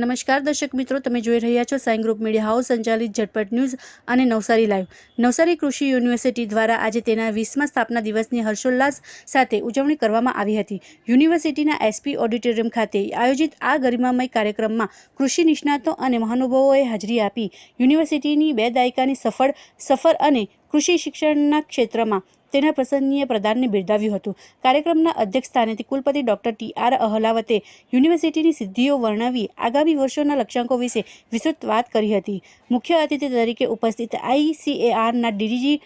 નમસ્કાર દર્શક મિત્રો, તમે જોઈ રહ્યા છો સાઈ ગ્રુપ મીડિયા હાઉસ સંચાલિત ઝટપટ ન્યૂઝ અને નવસારી લાઈવ. નવસારી કૃષિ યુનિવર્સિટી દ્વારા આજે તેના 20મા સ્થાપના દિવસની હર્ષોલ્લાસ સાથે ઉજવણી કરવામાં આવી હતી. યુનિવર્સિટીના એસપી ઓડિટોરિયમ ખાતે આયોજિત આ ગરિમામય કાર્યક્રમમાં કૃષિ નિષ્ણાતો અને મહાનુભાવોએ હાજરી આપી યુનિવર્સિટીની 2 દાયકાની સફર અને કૃષિ શિક્ષણના ક્ષેત્રમાં તેના પ્રશંસનીય પ્રદાનને બિરદાવ્યું હતું. કાર્યક્રમના અધ્યક્ષ સ્થાનેથી કુલપતિ ડોક્ટર TR અહલાવતે યુનિવર્સિટીની સિદ્ધિઓ વર્ણવી આગામી વર્ષોના લક્ષ્યાંકો વિશે વિસ્તૃત વાત કરી હતી. મુખ્ય અતિથિ તરીકે ઉપસ્થિત ICARના ડીજી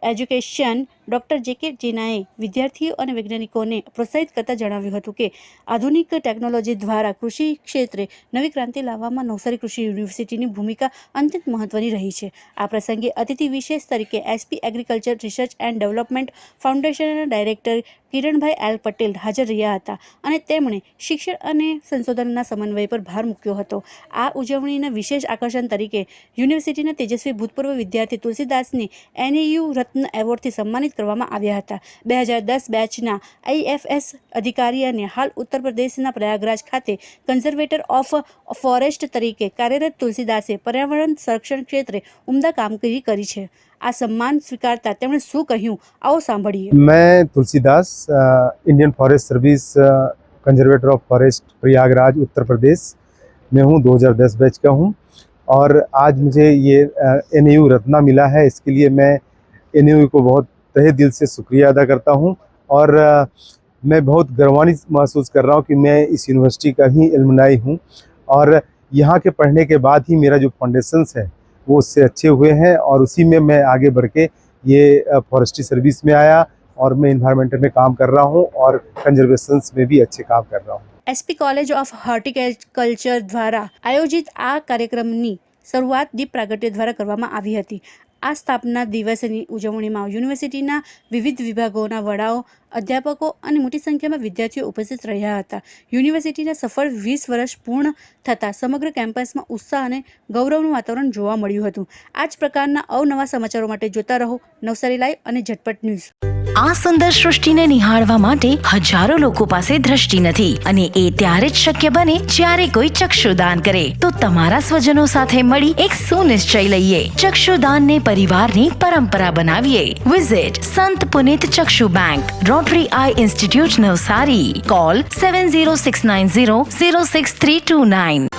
એજ્યુકેશન ડોક્ટર JK જેનાએ વિદ્યાર્થીઓ અને વૈજ્ઞાનિકોને પ્રોત્સાહિત કરતા જણાવ્યું હતું કે આધુનિક ટેકનોલોજી દ્વારા કૃષિ ક્ષેત્રે નવી ક્રાંતિ લાવવામાં નવસારી કૃષિ યુનિવર્સિટીની ભૂમિકા અત્યંત મહત્વની રહી છે. આ પ્રસંગે અતિથિ વિશેષ તરીકે SP agriculture research and development ફાઉન્ડેશનના ડાયરેક્ટર કિરણભાઈ L પટેલ હાજર રહ્યા હતા અને તેમણે શિક્ષણ અને સંશોધનના સમન્વય પર ભાર મૂક્યો હતો. આ ઉજવણીના વિશેષ આકર્ષણ તરીકે યુનિવર્સિટીના તેજસ્વી ભૂતપૂર્વ વિદ્યાર્થી તુલસીદાસને NAU રત્ન એવોર્ડથી સન્માનિત કરવામાં આવ્યા હતા. 2010 બેચના IFS અધિકારી અને હાલ ઉત્તર પ્રદેશના પ્રયાગરાજ ખાતે કન્ઝર્વેટર ઓફ ફોરેસ્ટ તરીકે કાર્યરત તુલસીદાસે પર્યાવરણ સંરક્ષણ ક્ષેત્રે ઉમદા કામગીરી કરી છે. આ સન્માન સ્વીકારતા તેમણે શું કહ્યું, આવો સાંભળીએ. मैं Tulsidas Indian forest service conservator of forest Prayagraj Uttar Pradesh में हूँ. 2010 बैच का हूँ और आज मुझे ये NAU रत्ना मिला है. इसके लिए मैं NAU को बहुत तहे दिल से शुक्रिया अदा करता हूँ और मैं बहुत गर्वान्वित महसूस कर रहा हूँ कि मैं इस यूनिवर्सिटी का ही एलुमनाई हूँ और यहाँ के पढ़ने के बाद ही मेरा जो फाउंडेशंस है वो उससे अच्छे हुए हैं और उसी में मैं आगे बढ़ के ये फॉरेस्ट्री सर्विस में आया और मैं इन्वायरमेंटल में काम कर रहा हूँ और कंजर्वेशंस में भी अच्छे काम कर रहा हूँ. SP કોલેજ ઓફ હોર્ટિકલ્ચર દ્વારા આયોજિત આ કાર્યક્રમની શરૂઆત દીપ પ્રાગટ્ય દ્વારા કરવામાં આવી હતી. આ સ્થાપના દિવસની ઉજવણીમાં યુનિવર્સિટીના વિવિધ વિભાગોના વડાઓ, અધ્યાપકો અને મોટી સંખ્યામાં વિદ્યાર્થીઓ ઉપસ્થિત રહ્યા હતા. યુનિવર્સિટીના સફળ 20 વર્ષ પૂર્ણ થતાં સમગ્ર કેમ્પસમાં ઉત્સાહ અને ગૌરવનું વાતાવરણ જોવા મળ્યું હતું. આ જ પ્રકારના અવનવા સમાચારો માટે જોતા રહો નવસારી લાઈવ અને ઝટપટ ન્યૂઝ. આ સુંદર સૃષ્ટિને નિહાળવા માટે હજારો લોકો પાસે દ્રષ્ટિ નથી અને એ ત્યારે જ શક્ય બને જ્યારે કોઈ ચક્ષુદાન કરે. તો તમારા સ્વજનો સાથે મળી એક સુનિશ્ચય લઈએ, ચક્ષુદાનને પરિવારની પરંપરા બનાવીએ. Visit Sant Punit Chakshu bank, Rotary eye institute Navsari. Call 7069006329.